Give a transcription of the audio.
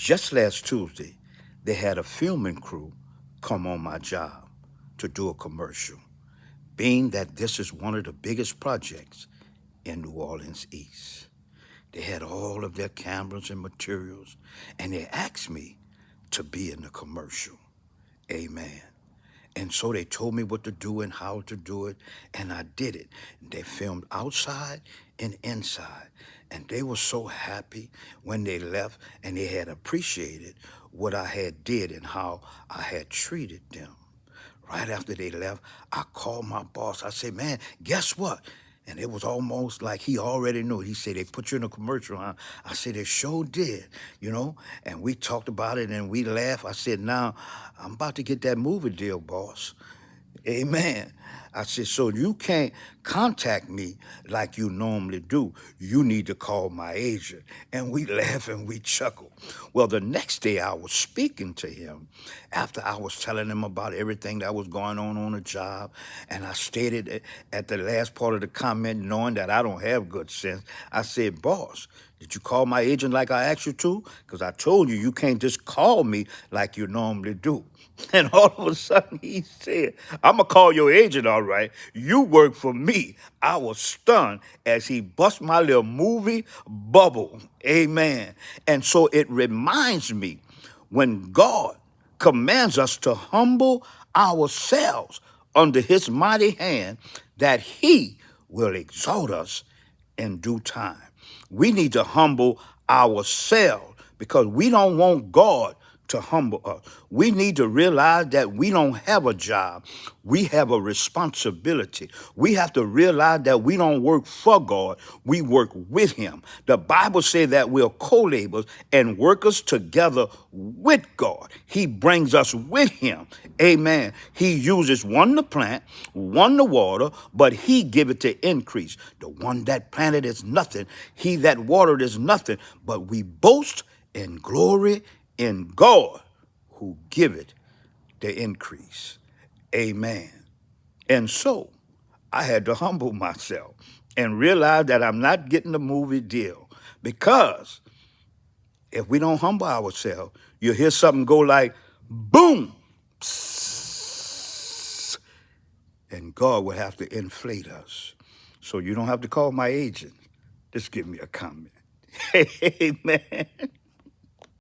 Just last Tuesday, they had a filming crew come on my job to do a commercial, being that this is one of the biggest projects in New Orleans East. They had all of their cameras and materials, and they asked me to be in the commercial. Amen. And so they told me what to do and how to do it, and I did it. They filmed outside and inside, and they were so happy when they left, and they had appreciated what I had did and how I had treated them. Right after they left, I called my boss. I said, man, guess what? And it was almost like he already knew. He said, they put you in a commercial, huh? I said, they sure did, you know? And we talked about it and we laughed. I said, now, I'm about to get that movie deal, boss. Amen. I said, so you can't contact me like you normally do. You need to call my agent. And we laugh and we chuckle. Well, the next day I was speaking to him after I was telling him about everything that was going on the job. And I stated at the last part of the comment, knowing that I don't have good sense, I said, boss, did you call my agent like I asked you to? Because I told you, you can't just call me like you normally do. And all of a sudden he said, I'm going to call your agent, all right. You work for me. I was stunned as he bust my little movie bubble. Amen. And so it reminds me when God commands us to humble ourselves under his mighty hand, that he will exalt us in due time. We need to humble ourselves because we don't want God to humble us. We need to realize that we don't have a job. We have a responsibility. We have to realize that we don't work for God. We work with him. The Bible says that we're co-laborers and workers together with God. He brings us with him. Amen. He uses one to plant, one to water, but he giveth the increase. The one that planted is nothing. He that watered is nothing. But we boast in glory in God who giveth the increase. Amen. And so I had to humble myself and realize that I'm not getting the movie deal, because if we don't humble ourselves, you'll hear something go like boom, psst, and God will have to inflate us. So you don't have to call my agent. Just give me a comment. Amen.